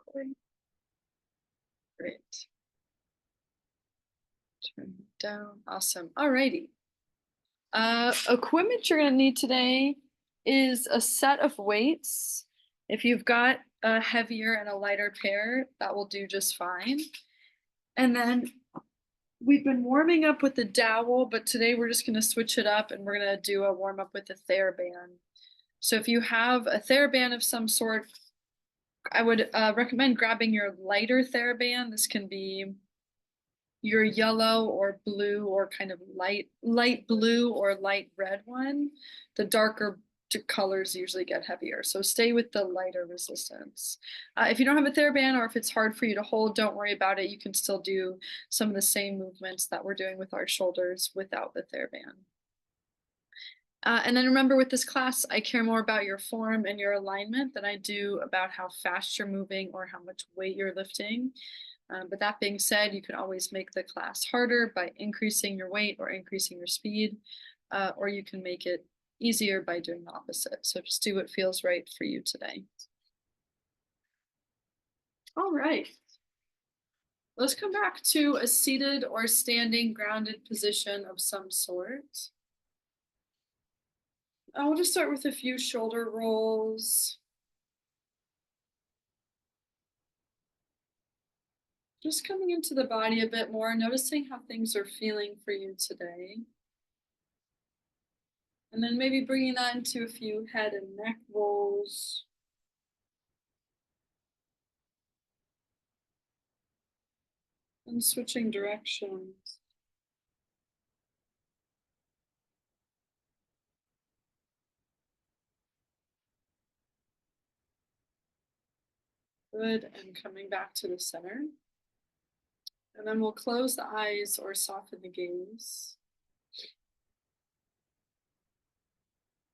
recording. Great. Turn it down. Awesome. Alrighty. Equipment you're going to need today is a set of weights. If you've got a heavier and a lighter pair, that will do just fine. And then we've been warming up with the dowel, but today we're just going to switch it up and we're going to do a warm up with the TheraBand. So if you have a TheraBand of some sort, I would recommend grabbing your lighter TheraBand. This can be your yellow or blue or kind of light blue or light red one. The darker colors usually get heavier, so stay with the lighter resistance. If you don't have a TheraBand or if it's hard for you to hold, don't worry about it. You can still do some of the same movements that we're doing with our shoulders without the TheraBand. And then remember, with this class, I care more about your form and your alignment than I do about how fast you're moving or how much weight you're lifting. But that being said, you can always make the class harder by increasing your weight or increasing your speed, or you can make it easier by doing the opposite. So just do what feels right for you today. All right. Let's come back to a seated or standing grounded position of some sort. We'll just start with a few shoulder rolls. Just coming into the body a bit more, noticing how things are feeling for you today. And then maybe bringing that into a few head and neck rolls. And switching directions. Good, and coming back to the center. And then we'll close the eyes or soften the gaze.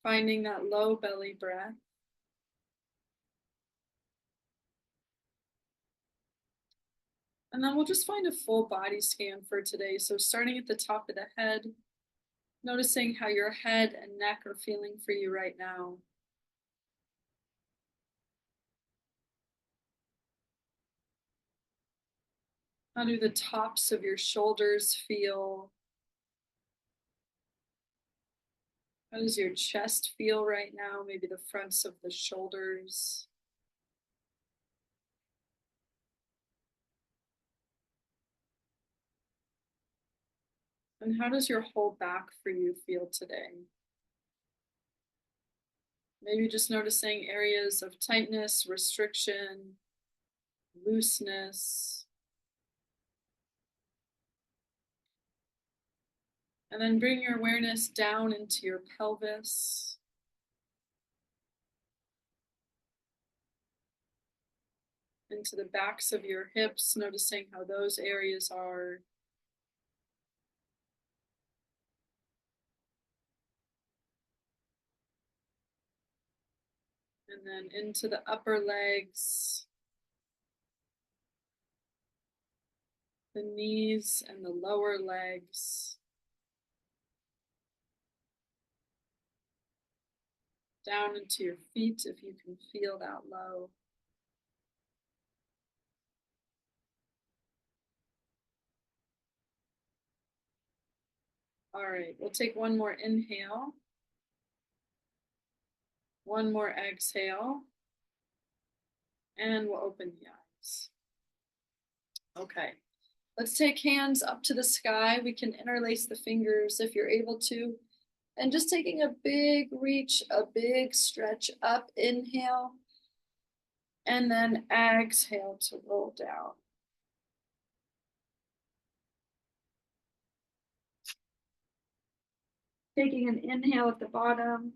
Finding that low belly breath. And then we'll just find a full body scan for today. So starting at the top of the head, noticing how your head and neck are feeling for you right now. How do the tops of your shoulders feel? How does your chest feel right now? Maybe the fronts of the shoulders. And how does your whole back for you feel today? Maybe just noticing areas of tightness, restriction, looseness. And then bring your awareness down into your pelvis. Into the backs of your hips, noticing how those areas are. And then into the upper legs, the knees and the lower legs. Down into your feet if you can feel that low. All right, we'll take one more inhale. One more exhale. And we'll open the eyes. Okay, let's take hands up to the sky. We can interlace the fingers if you're able to. And just taking a big reach, a big stretch up, inhale. And then exhale to roll down. Taking an inhale at the bottom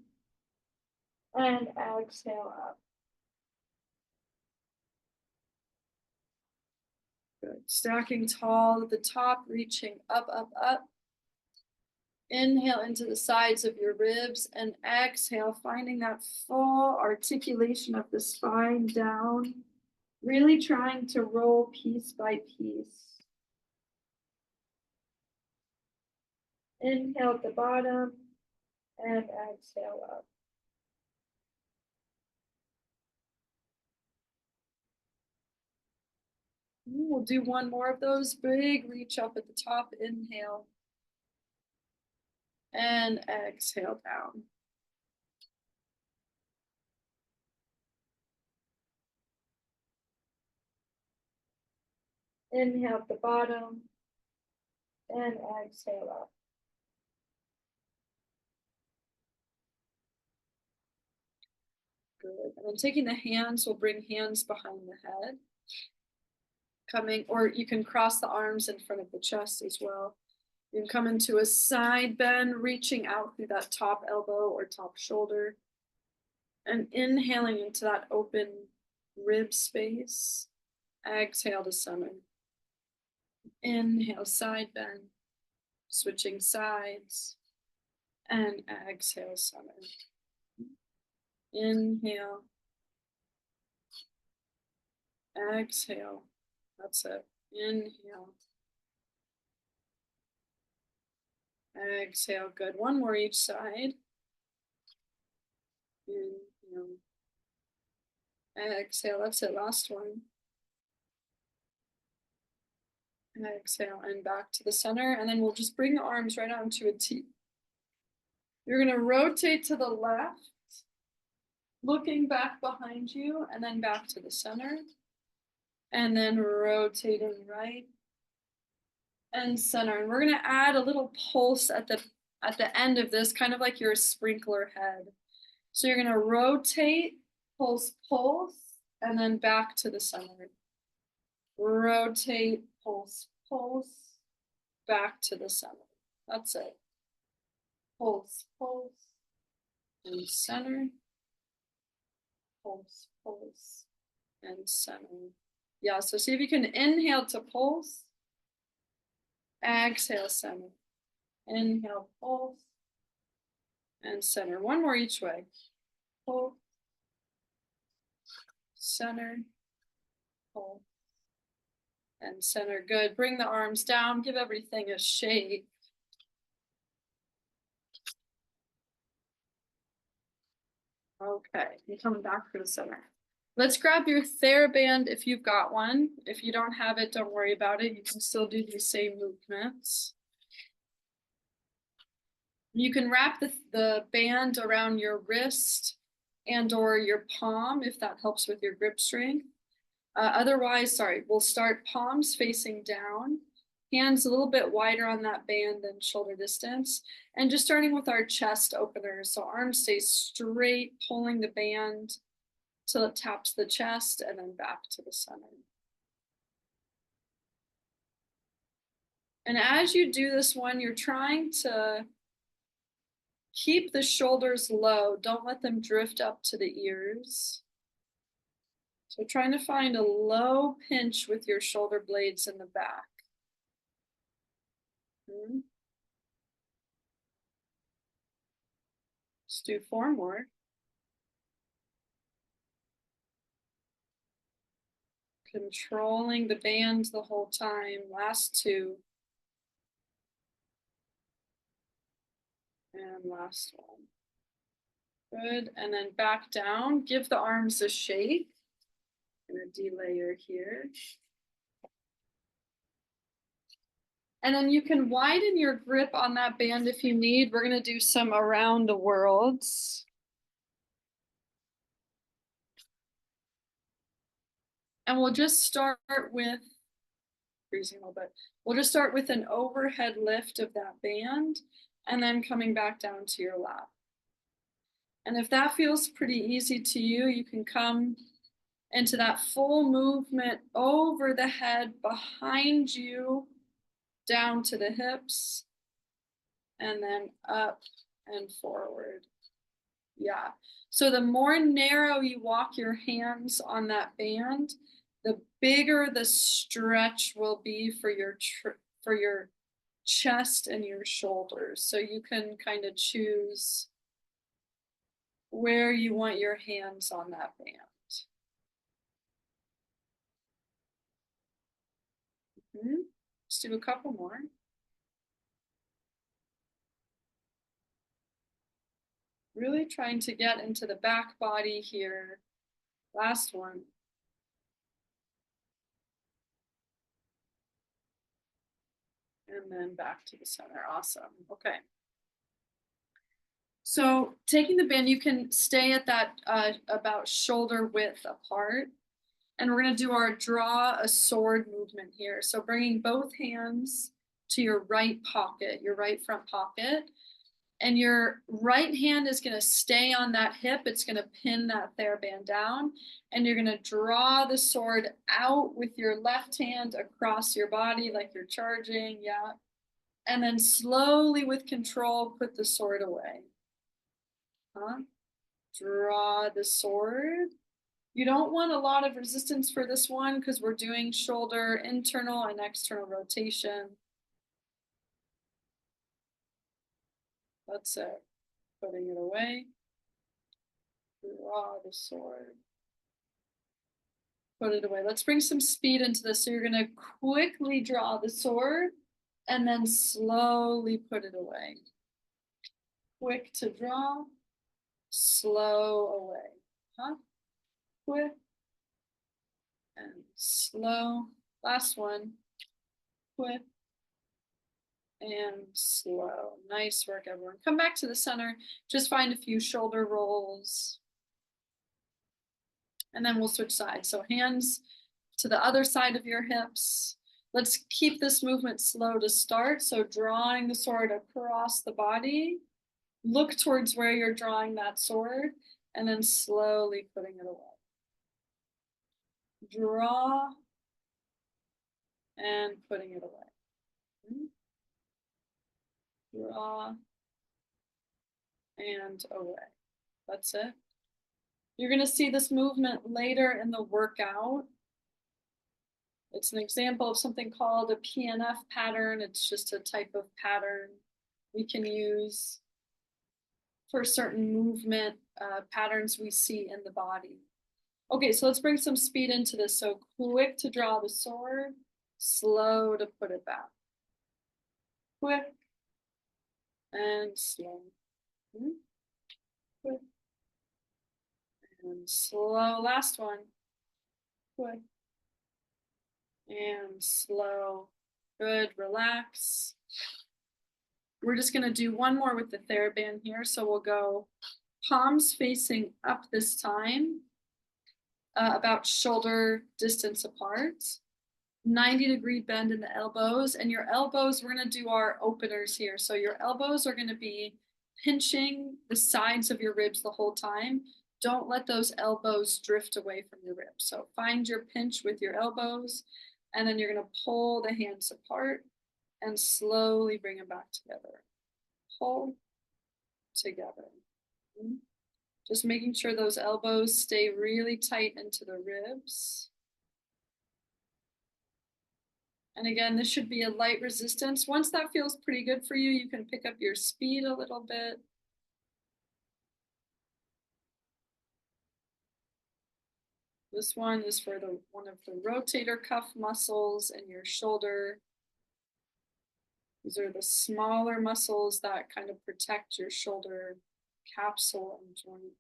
and exhale up. Good. Stacking tall at the top, reaching up, up, up. Inhale into the sides of your ribs and exhale, finding that full articulation of the spine down, really trying to roll piece by piece. Inhale at the bottom and exhale up. We'll do one more of those. Big reach up at the top. Inhale. And exhale down. Inhale at the bottom. And exhale up. Good. And then taking the hands, we'll bring hands behind the head. Coming, or you can cross the arms in front of the chest as well. You can come into a side bend, reaching out through that top elbow or top shoulder. And inhaling into that open rib space. Exhale to center. Inhale, side bend. Switching sides. And exhale, center. Inhale. Exhale. That's it. Inhale. Exhale. Good. One more each side. Inhale. Exhale. That's it. Last one. Exhale and back to the center. And then we'll just bring the arms right onto a T. You're going to rotate to the left, looking back behind you, and then back to the center. And then rotating right and center. And we're going to add a little pulse at the end of this, kind of like your sprinkler head. So you're going to rotate, pulse, pulse, and then back to the center. Rotate, pulse, pulse, back to the center. That's it. Pulse, pulse, and center. Pulse, pulse, and center. Yeah, so see if you can inhale to pulse. Exhale, center. Inhale, pulse, and center. One more each way. Pulse, center, pulse, and center. Good. Bring the arms down. Give everything a shake. Okay, you're coming back for the center. Let's grab your TheraBand if you've got one. If you don't have it, don't worry about it. You can still do these same movements. You can wrap the band around your wrist and or your palm if that helps with your grip strength. Otherwise, we'll start palms facing down, hands a little bit wider on that band than shoulder distance, and just starting with our chest openers. So arms stay straight, pulling the band till it taps the chest and then back to the center. And as you do this one, you're trying to keep the shoulders low. Don't let them drift up to the ears. So trying to find a low pinch with your shoulder blades in the back. Let's do 4 more. Controlling the band the whole time. Last 2. And last one. Good. And then back down. Give the arms a shake. I'm going to delayer here. And then you can widen your grip on that band if you need. We're going to do some around the worlds. And we'll just start with, freezing a little bit, we'll just start with an overhead lift of that band and then coming back down to your lap. And if that feels pretty easy to you, you can come into that full movement over the head, behind you, down to the hips, and then up and forward. Yeah. So the more narrow you walk your hands on that band, the bigger the stretch will be for your chest and your shoulders. So you can kind of choose where you want your hands on that band. Let's do a couple more. Really trying to get into the back body here. Last one. And then back to the center. Awesome. Okay. So taking the band, you can stay at that about shoulder width apart. And we're going to do our draw a sword movement here. So bringing both hands to your right pocket, your right front pocket. And your right hand is going to stay on that hip. It's going to pin that TheraBand down. And you're going to draw the sword out with your left hand across your body like you're charging. Yeah. And then slowly with control, put the sword away. Draw the sword. You don't want a lot of resistance for this one because we're doing shoulder internal and external rotation. That's it. Putting it away. Draw the sword. Put it away. Let's bring some speed into this. So you're going to quickly draw the sword and then slowly put it away. Quick to draw, slow away. Quick and slow. Last one. Quick and slow. Nice work, everyone. Come back to the center. Just find a few shoulder rolls. And then we'll switch sides. So hands to the other side of your hips. Let's keep this movement slow to start. So drawing the sword across the body. Look towards where you're drawing that sword and then slowly putting it away. Draw and putting it away. Draw and away. That's it. You're going to see this movement later in the workout. It's an example of something called a PNF pattern. It's just a type of pattern we can use for certain movement patterns we see in the body. Okay, so let's bring some speed into this. So quick to draw the sword, slow to put it back. Quick and slow. Quick and slow. Last one. Quick and slow. Good, relax. We're just gonna do one more with the TheraBand here. So we'll go palms facing up this time, about shoulder distance apart. 90-degree bend in the elbows, and your elbows, we're gonna do our openers here. So your elbows are gonna be pinching the sides of your ribs the whole time. Don't let those elbows drift away from your ribs. So find your pinch with your elbows, and then you're gonna pull the hands apart and slowly bring them back together. Pull together. Just making sure those elbows stay really tight into the ribs. And again, this should be a light resistance. Once that feels pretty good for you, you can pick up your speed a little bit. This one is for one of the rotator cuff muscles in your shoulder. These are the smaller muscles that kind of protect your shoulder capsule and joint.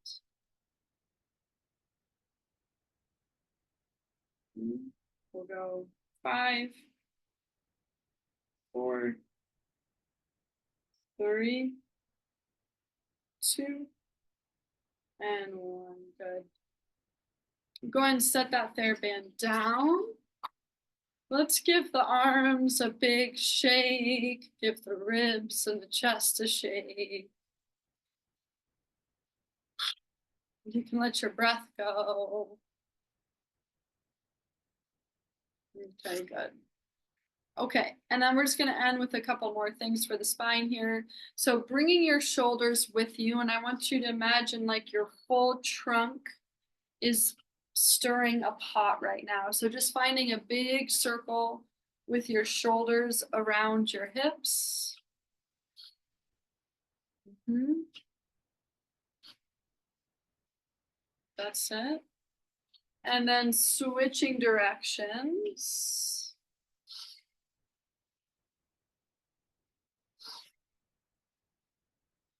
We'll go 5, 4, 3, 2, and 1. Good. Go ahead and set that TheraBand down. Let's give the arms a big shake. Give the ribs and the chest a shake. You can let your breath go. Okay, good. Okay, and then we're just going to end with a couple more things for the spine here. So bringing your shoulders with you, and I want you to imagine like your whole trunk is stirring a pot right now. So just finding a big circle with your shoulders around your hips. That's it. And then switching directions.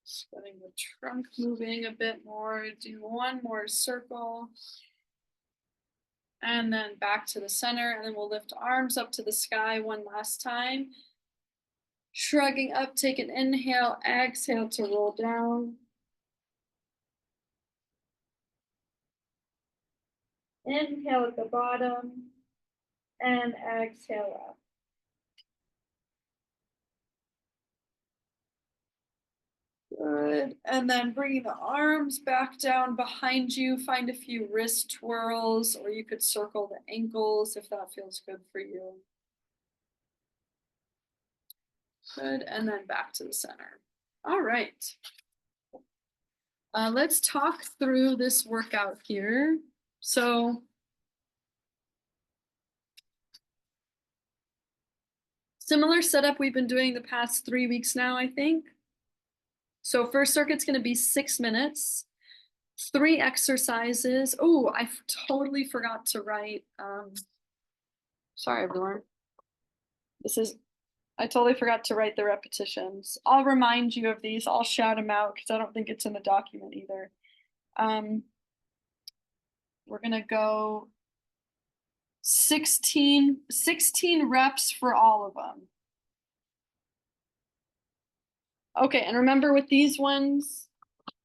Just getting the trunk moving a bit more. Do one more circle. And then back to the center, and then we'll lift arms up to the sky one last time. Shrugging up, take an inhale, exhale to roll down. Inhale at the bottom and exhale up. Good. And then bringing the arms back down behind you, find a few wrist twirls, or you could circle the ankles if that feels good for you. Good. And then back to the center. All right. Let's talk through this workout here. So similar setup we've been doing the past 3 weeks now, I think. So first circuit's going to be 6 minutes, 3 exercises. Oh, I totally forgot to write. Sorry, everyone. I totally forgot to write the repetitions. I'll remind you of these. I'll shout them out because I don't think it's in the document either. We're going to go 16 reps for all of them. Okay, and remember with these ones,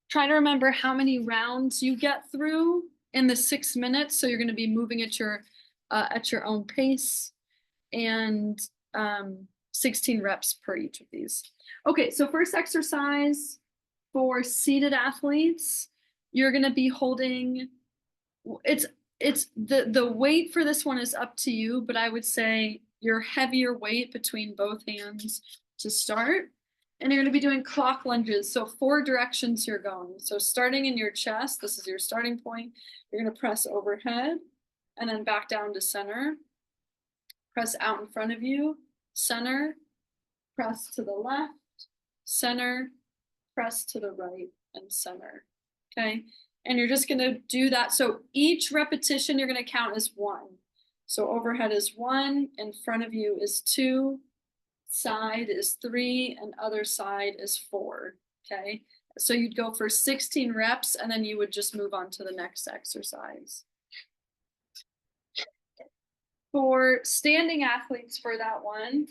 try to remember how many rounds you get through in the 6 minutes. So you're going to be moving at your own pace, and 16 reps per each of these. Okay, so first exercise for seated athletes, you're going to be holding. It's the weight for this one is up to you, but I would say your heavier weight between both hands to start. And you're going to be doing clock lunges. So 4 directions you're going. So starting in your chest, this is your starting point. You're going to press overhead and then back down to center. Press out in front of you, center, press to the left, center, press to the right, and center. Okay. And you're just going to do that. So each repetition you're going to count as 1. So overhead is 1, in front of you is 2, side is 3, and other side is 4. Okay. So you'd go for 16 reps and then you would just move on to the next exercise. For standing athletes for that one,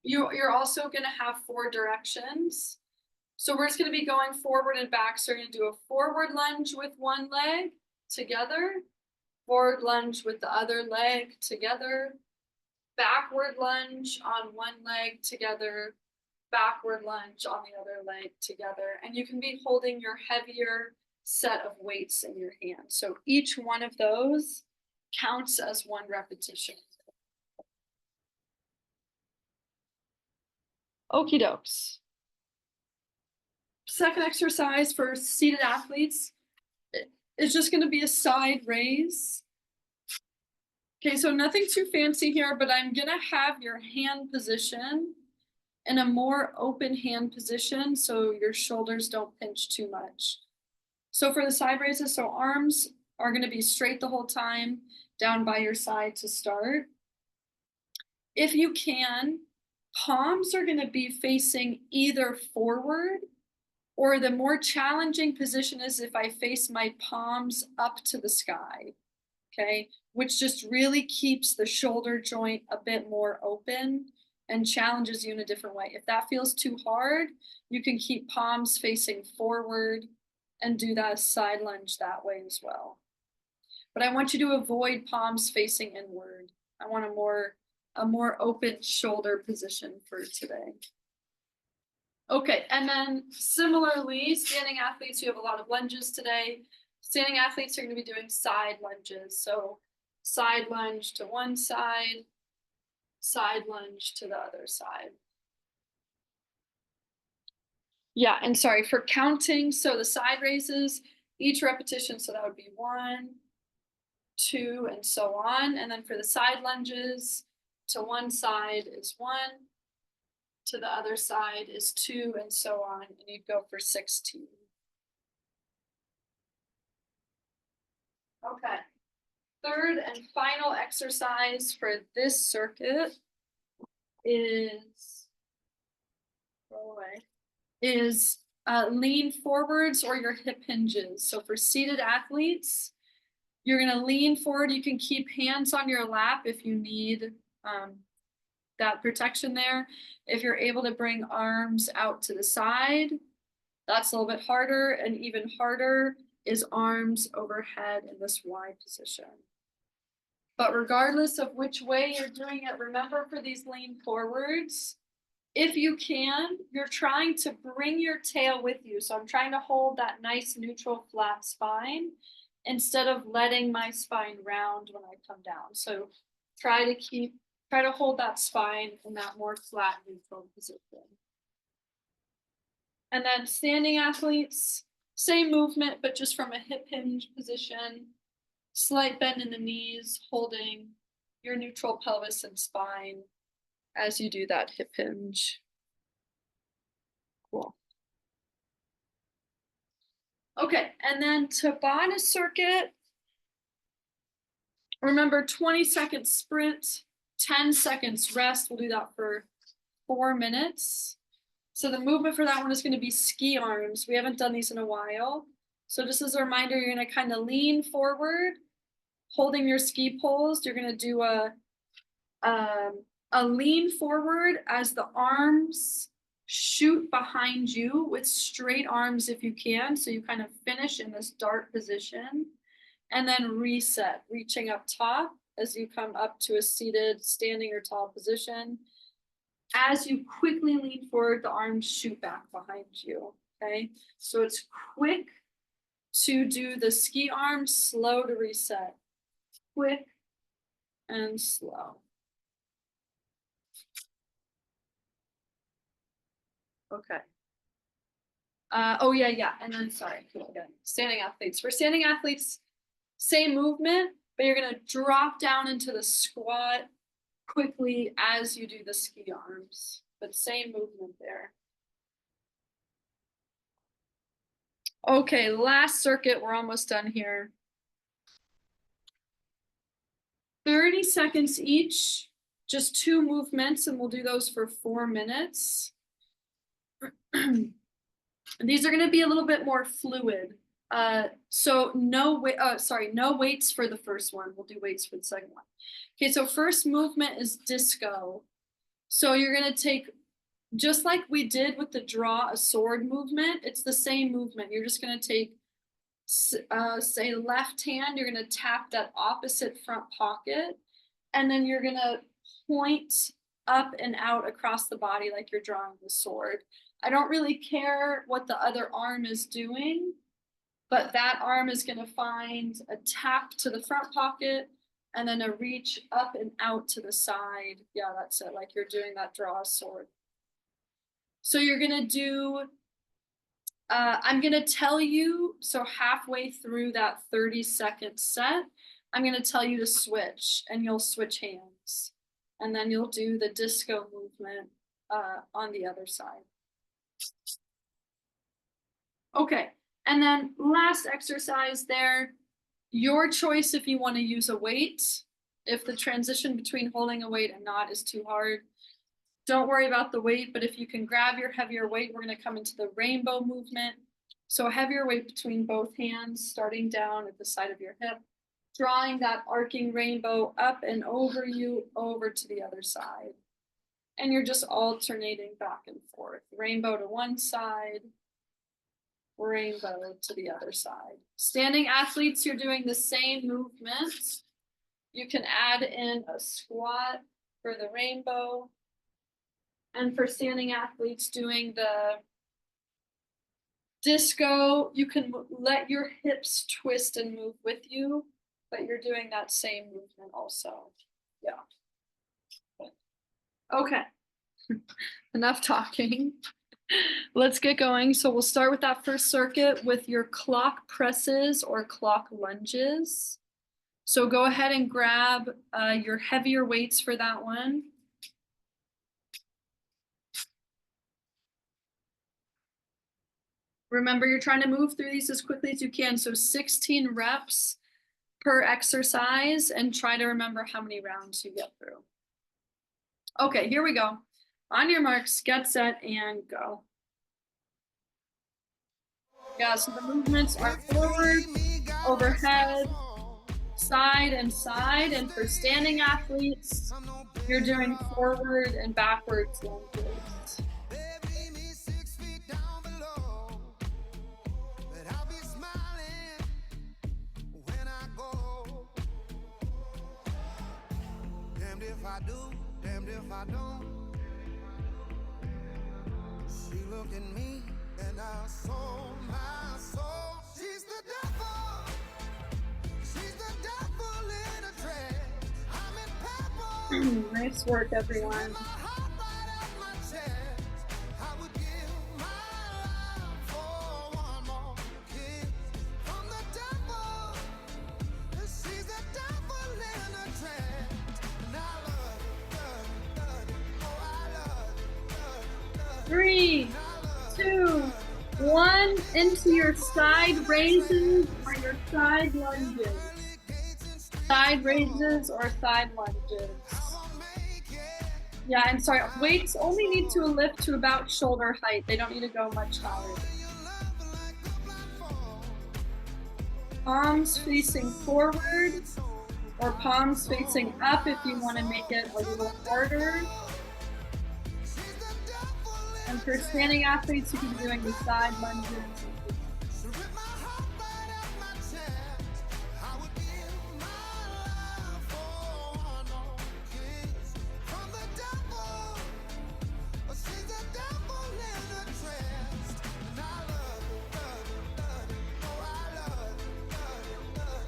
you're also going to have 4 directions. So we're just going to be going forward and back. So you're going to do a forward lunge with one leg together, forward lunge with the other leg together, backward lunge on one leg together, backward lunge on the other leg together. And you can be holding your heavier set of weights in your hand. So each one of those counts as 1 repetition. Okie dokes. Second exercise for seated athletes is just going to be a side raise. Okay, so nothing too fancy here, but I'm going to have your hand position in a more open hand position so your shoulders don't pinch too much. So for the side raises, so arms are going to be straight the whole time, down by your side to start. If you can, palms are going to be facing either forward, or the more challenging position is if I face my palms up to the sky, okay? Which just really keeps the shoulder joint a bit more open and challenges you in a different way. If that feels too hard, you can keep palms facing forward and do that side lunge that way as well. But I want you to avoid palms facing inward. I want a more open shoulder position for today. Okay, and then similarly, standing athletes, you have a lot of lunges today. Standing athletes are going to be doing side lunges. So side lunge to one side lunge to the other side. Yeah, and sorry, for counting, so the side raises, each repetition, so that would be 1, 2, and so on. And then for the side lunges, to one side is 1, to the other side is 2, and so on, and you'd go for 16. Okay. Third and final exercise for this circuit is lean forwards or your hip hinges. So for seated athletes, you're going to lean forward. You can keep hands on your lap if you need that protection there. If you're able to bring arms out to the side, that's a little bit harder, and even harder is arms overhead in this Y position. But regardless of which way you're doing it, remember for these lean forwards, if you can, you're trying to bring your tail with you. So I'm trying to hold that nice neutral flat spine instead of letting my spine round when I come down. So try to hold that spine in that more flat neutral position. And then standing athletes, same movement, but just from a hip hinge position. Slight bend in the knees, holding your neutral pelvis and spine as you do that hip hinge. Cool. Okay, and then Tabata circuit. Remember, 20-second sprint, 10 seconds rest. We'll do that for 4 minutes. So the movement for that one is going to be ski arms. We haven't done these in a while. So just as a reminder, you're going to kind of lean forward, holding your ski poles. You're going to do a lean forward as the arms shoot behind you with straight arms if you can. So you kind of finish in this dart position and then reset, reaching up top as you come up to a seated, standing or tall position. As you quickly lean forward, the arms shoot back behind you, okay? So it's quick to do the ski arms, slow to reset. Quick and slow. Okay. Oh yeah. And then sorry, again, standing athletes. For standing athletes, same movement, but you're gonna drop down into the squat quickly as you do the ski arms, but same movement there. Okay, last circuit, we're almost done here. 30 seconds each, just 2 movements, and we'll do those for 4 minutes. These are going to be a little bit more fluid. So no weights for the first one. We'll do weights for the second one. Okay, so first movement is disco. So you're going to take, just like we did with the draw a sword movement, it's the same movement. You're just going to take, say left hand, you're going to tap that opposite front pocket, and then you're going to point up and out across the body like you're drawing the sword. I don't really care what the other arm is doing, but that arm is going to find a tap to the front pocket and then a reach up and out to the side. Yeah, that's it, like you're doing that draw a sword. So you're going to do, I'm going to tell you, so halfway through that 30-second set, I'm going to tell you to switch, and you'll switch hands. And then you'll do the disco movement on the other side. Okay, and then last exercise there, your choice if you want to use a weight. If the transition between holding a weight and not is too hard, don't worry about the weight, but if you can grab your heavier weight, we're going to come into the rainbow movement. So a heavier weight between both hands, starting down at the side of your hip, drawing that arcing rainbow up and over you, over to the other side. And you're just alternating back and forth. Rainbow to one side, rainbow to the other side. Standing athletes, you're doing the same movement. You can add in a squat for the rainbow. And for standing athletes doing the disco, you can let your hips twist and move with you, but you're doing that same movement also. Yeah. Okay. Enough talking. Let's get going. So we'll start with that first circuit with your clock presses or clock lunges. So go ahead and grab your heavier weights for that one. Remember, you're trying to move through these as quickly as you can. So 16 reps per exercise, and try to remember how many rounds you get through. Okay, here we go. On your marks, get set, and go. Yeah, so the movements are forward, overhead, side and side. And for standing athletes, you're doing forward and backwards lunges. Damned if I do, damned if I don't. She look at me and I sold my soul. She's the devil. She's the devil in a dress. I'm in purple. Nice work, everyone. My heart right out my chest. I would give my life for one more kiss from the devil. She's the devil in a dress. And I love it, oh I love it, 3, 2, 1. Into your side raises or your side lunges. Side raises or side lunges. Yeah, and sorry, weights only need to lift to about shoulder height. They don't need to go much higher. Palms facing forward or palms facing up if you want to make it a little harder. And for standing athletes, you can be doing the side lunges.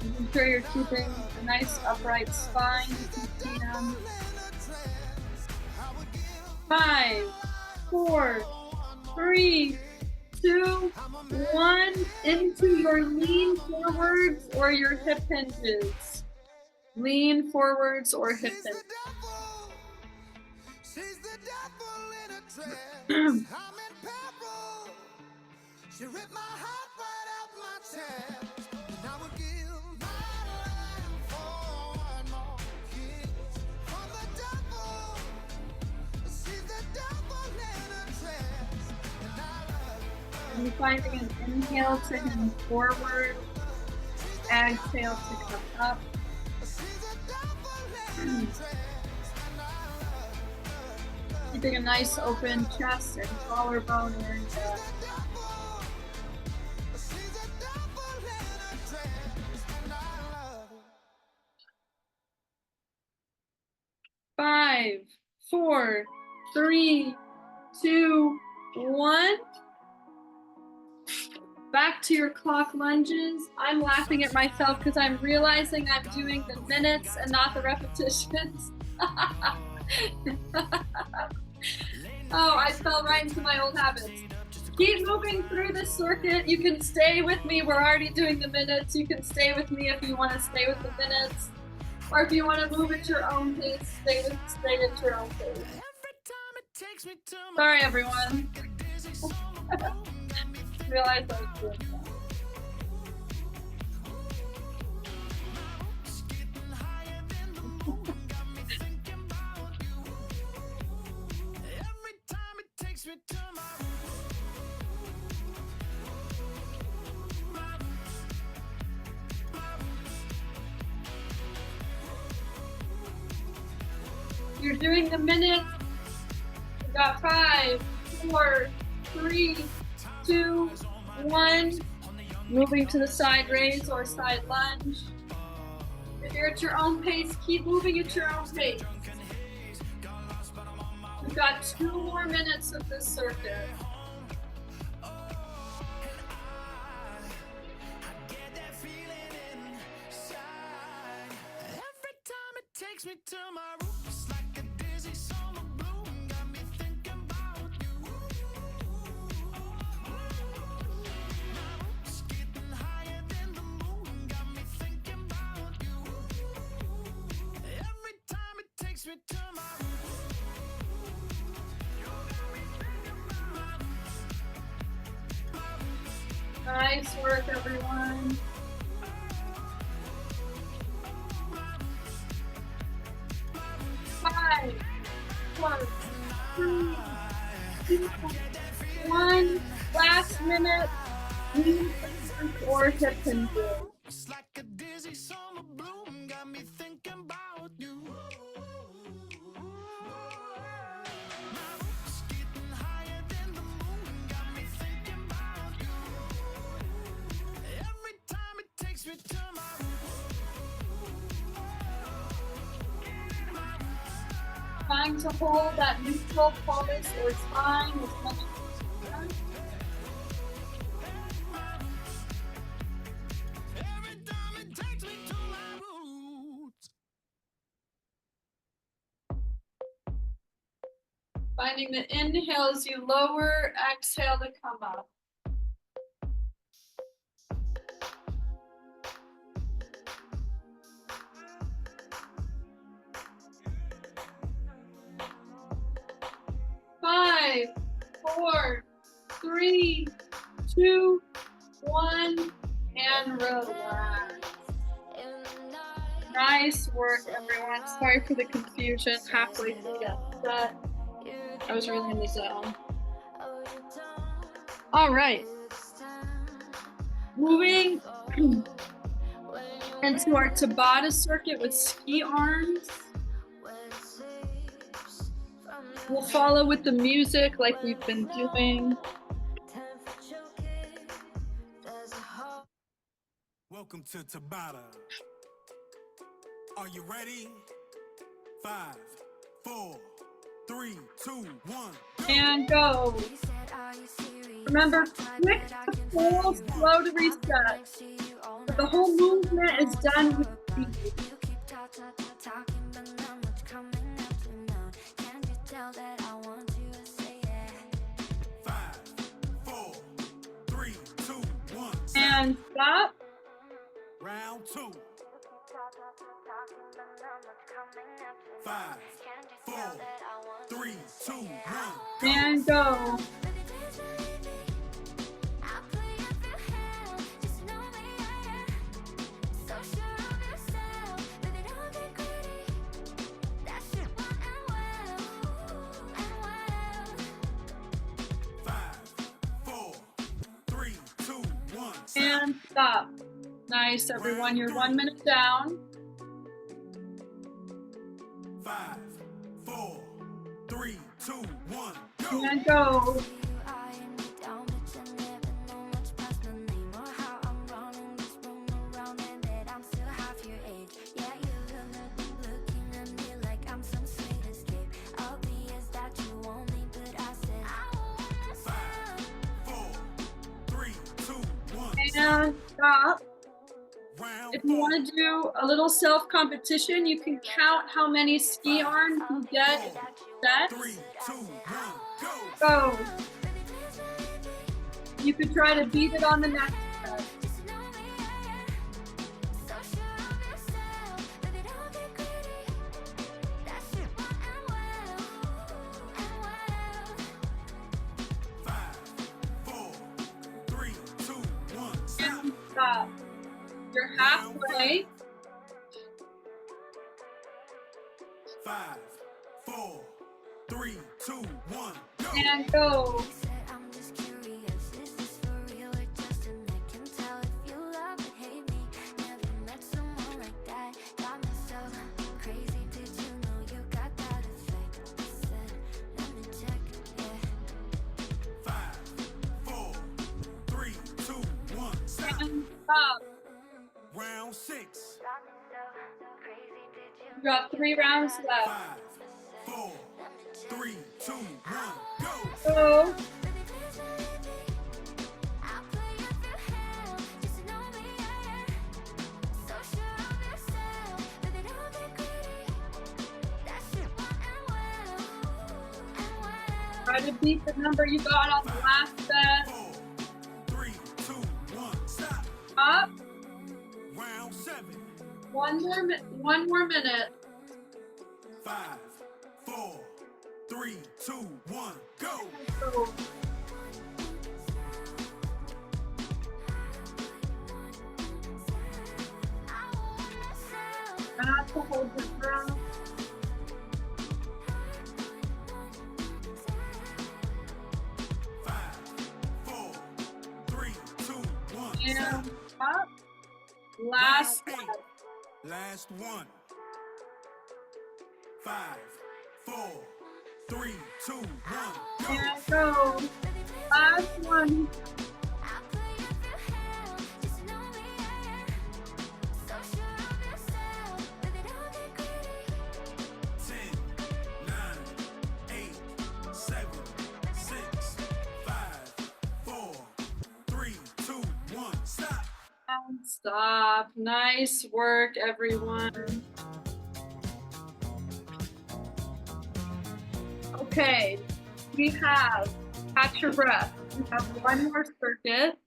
Making sure you're keeping a nice upright spine. You can see them. 5, 4, 3, 2, 1. Into your lean forwards or your hip hinges. Lean forwards or hip hinges. She ripped my heart right out my chest. And I would give my life for one more kiss from the devil. She's the devil in a dress. And I love her. And you're finding an inhale to hand forward, exhale to come up. Keeping a nice open chest and collarbone area. Five, 4, 3, 2, 1. Back to your clock lunges. I'm laughing at myself because I'm realizing I'm doing the minutes and not the repetitions. Oh, I fell right into my old habits. Keep moving through the circuit. You can stay with me. We're already doing the minutes. You can stay with me if you want to stay with the minutes. Or if you want to move at your own pace, stay at your own pace. Sorry, everyone. Realized I was doing that. You're doing the minutes. You got 5, 4, 3, 2, 1. Moving to the side raise or side lunge. If you're at your own pace, keep moving at your own pace. We've got 2 more minutes of this circuit. Takes me to my roots like a dizzy summer bloom. Got me thinking about you. My roots getting higher than the moon. Got me thinking about you. Every time it takes me to my roots. You got me thinking about my roots. Nice work, everyone. 5, 4, 3, 2, 1. Last minute. Lean or hip hinges. It's like a dizzy summer bloom. got me thinking about you. My roots getting higher than the moon, got me thinking about you. Every time it takes me to my roots. Trying to hold that neutral pulse or spine as much as you can. Every time it takes me to my roots. Finding the inhale as you lower, exhale to come up. Five, 4, 3, 2, 1, and relax. Nice work, everyone. Sorry for the confusion halfway through that set. I was really in the zone. All right. Moving into our Tabata circuit with ski arms. We'll follow with the music like we've been doing. Welcome to Tabata. Are you ready? 5, 4, 3, 2, 1, go. And go. Remember, quick to full, slow to reset. But the whole movement is done with speed. 5, 4, 3, 2, 1. And stop. Round 2. 5, 4, 3, 2, 1. And go. And stop. Nice, everyone. You're 1 minute down. 5, 4, 3, 2, 1, go. And go. And stop. If you want to do a little self-competition, you can count how many ski arms you get in sets. 3, 2, 1, go. Go. You could try to beat it on the next set. And stop. You're halfway. 5, 4, 3, 2, 1, go. And go. And stop. Round 6. You got 3 rounds left. 5, 4, 3, 2, 1, go. Go. Try to beat the number you got on the last set. 4, 3, 2, 1, stop. Up. Round 7. One more minute. 5, 4, 3, 2, 1, go. Go. Not to hold your breath. 5, 4, 3, 2, 1, And stop. up. Last Round set. 8. Last one. 5, 4, 3, 2, 1, go. And go. Last one. 10, 9, 8, 7, 6, 5, 4, 3, 2, 1, stop. And stop. Nice work, everyone. Okay, we have, catch your breath. We have one more circuit.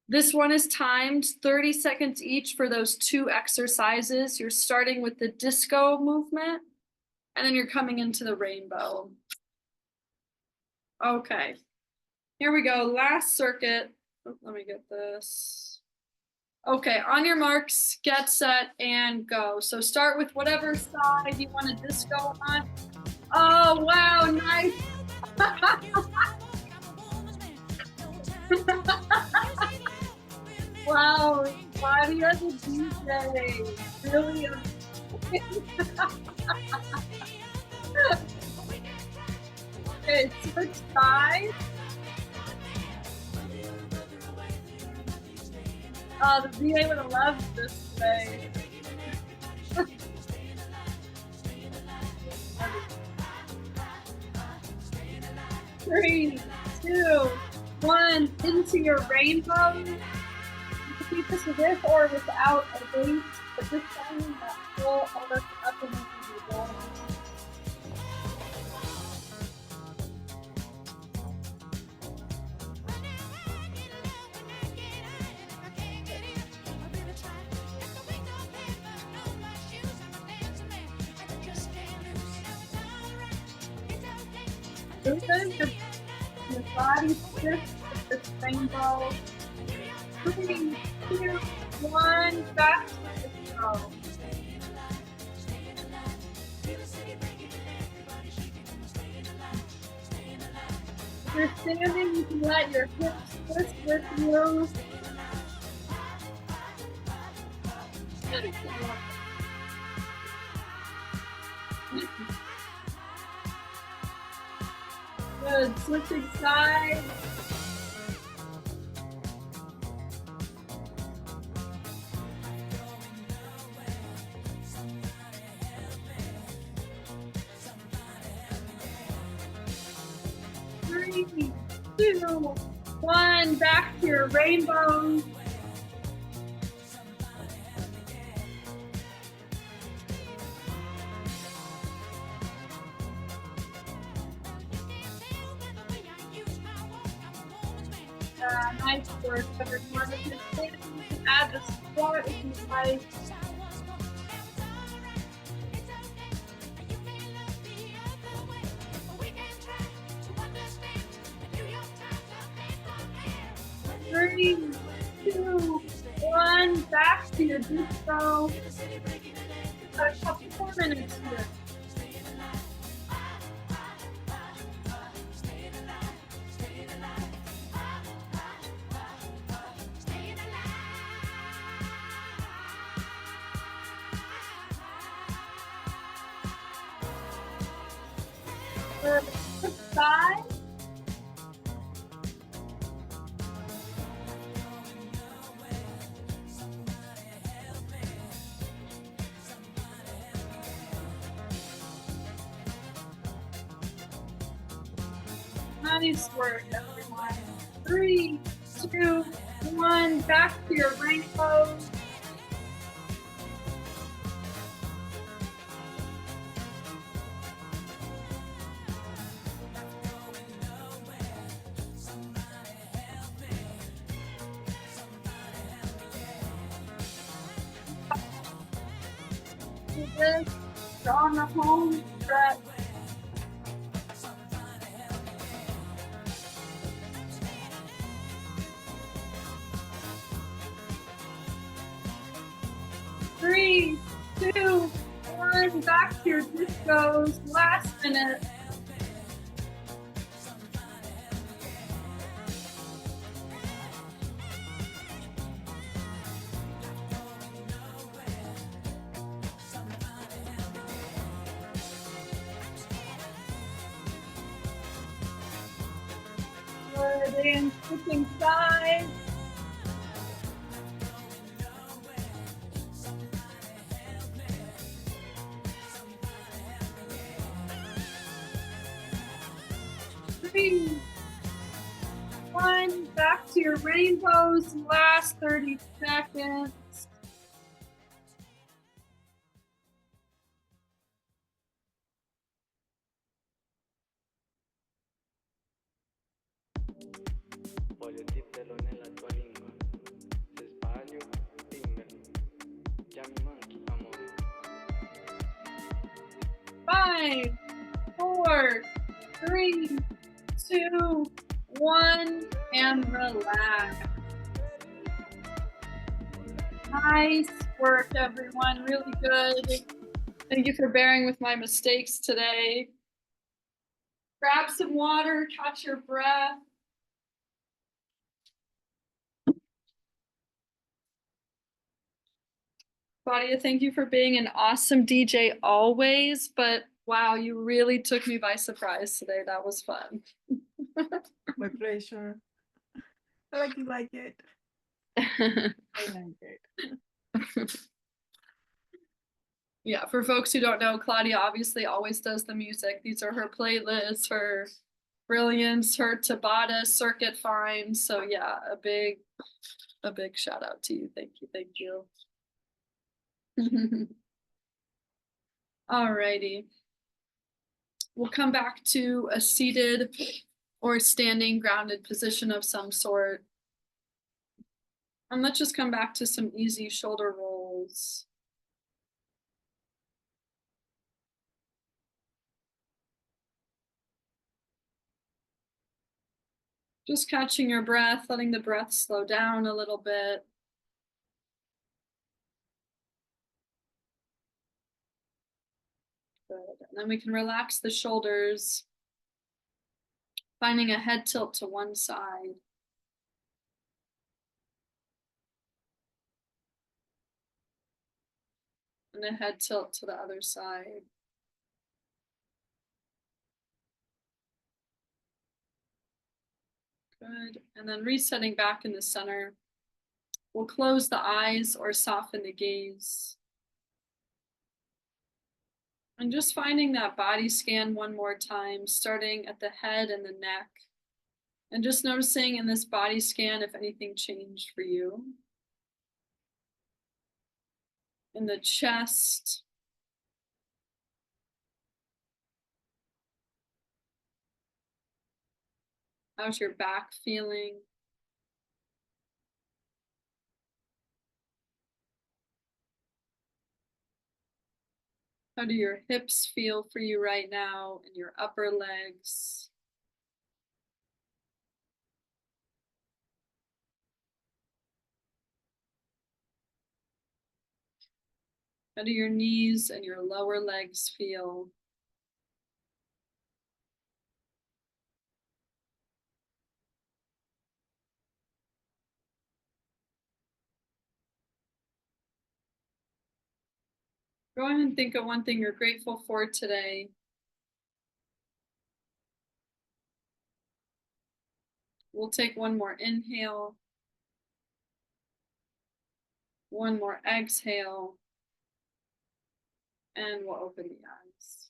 This one is timed 30 seconds each for those 2 exercises. You're starting with the disco movement, and then you're coming into the rainbow. Okay, here we go. Last circuit. Oh, let me get this. Okay, on your marks, get set, and go. So start with whatever side you want to disco on. Oh, wow, nice. Wow, Claudia the DJ. Really okay, switch sides. Oh, the VA would have loved this today. Three, 2, 1, into your rainbow. You can keep this with or without a weight, but this time that full arc up and into the wall. Loosen your body shifts with this rainbow. 3, 2, 1, back to the flow. If you're standing, you can let your hips twist with you. Good, switching sides. Three, 2, 1, back to your rainbow. Nice work, everyone. If you're standing, you can add the squat if you like. Three, 2, 1, back to your disco. Got a couple more minutes here. Side. Nice work, everyone. 3, 2, 1, back to your rainbow. Do this, draw on the home stretch. Three, 2, 1, back to your discos. Last minute. Good. And switching sides. Three, one, back to your rainbows, last 30 seconds. Voglio dirtelo nella tua lingua. Se sbaglio, dimmelo. Già mi manchi, amore. 5, 4, 3, 2, 1, and relax. Nice work, everyone. Really good. Thank you for bearing with my mistakes today. Grab some water, catch your breath. Claudia, thank you for being an awesome DJ always, but wow, you really took me by surprise today. That was fun. My pleasure. I like you like it. I like it. Yeah, for folks who don't know, Claudia obviously always does the music. These are her playlists, her brilliance, her Tabata circuit finds. So yeah, a big shout out to you. Thank you, thank you. Alrighty. We'll come back to a seated or standing grounded position of some sort. And let's just come back to some easy shoulder rolls. Just catching your breath, letting the breath slow down a little bit. Good. And then we can relax the shoulders, finding a head tilt to one side. And a head tilt to the other side. Good. And then resetting back in the center. We'll close the eyes or soften the gaze. And just finding that body scan one more time, starting at the head and the neck. And just noticing in this body scan if anything changed for you. In the chest. How's your back feeling? How do your hips feel for you right now and your upper legs? How do your knees and your lower legs feel? Go ahead and think of one thing you're grateful for today. We'll take one more inhale. One more exhale. And we'll open the eyes.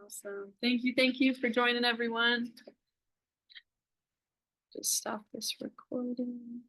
Awesome. Thank you for joining, everyone. Just stop this recording.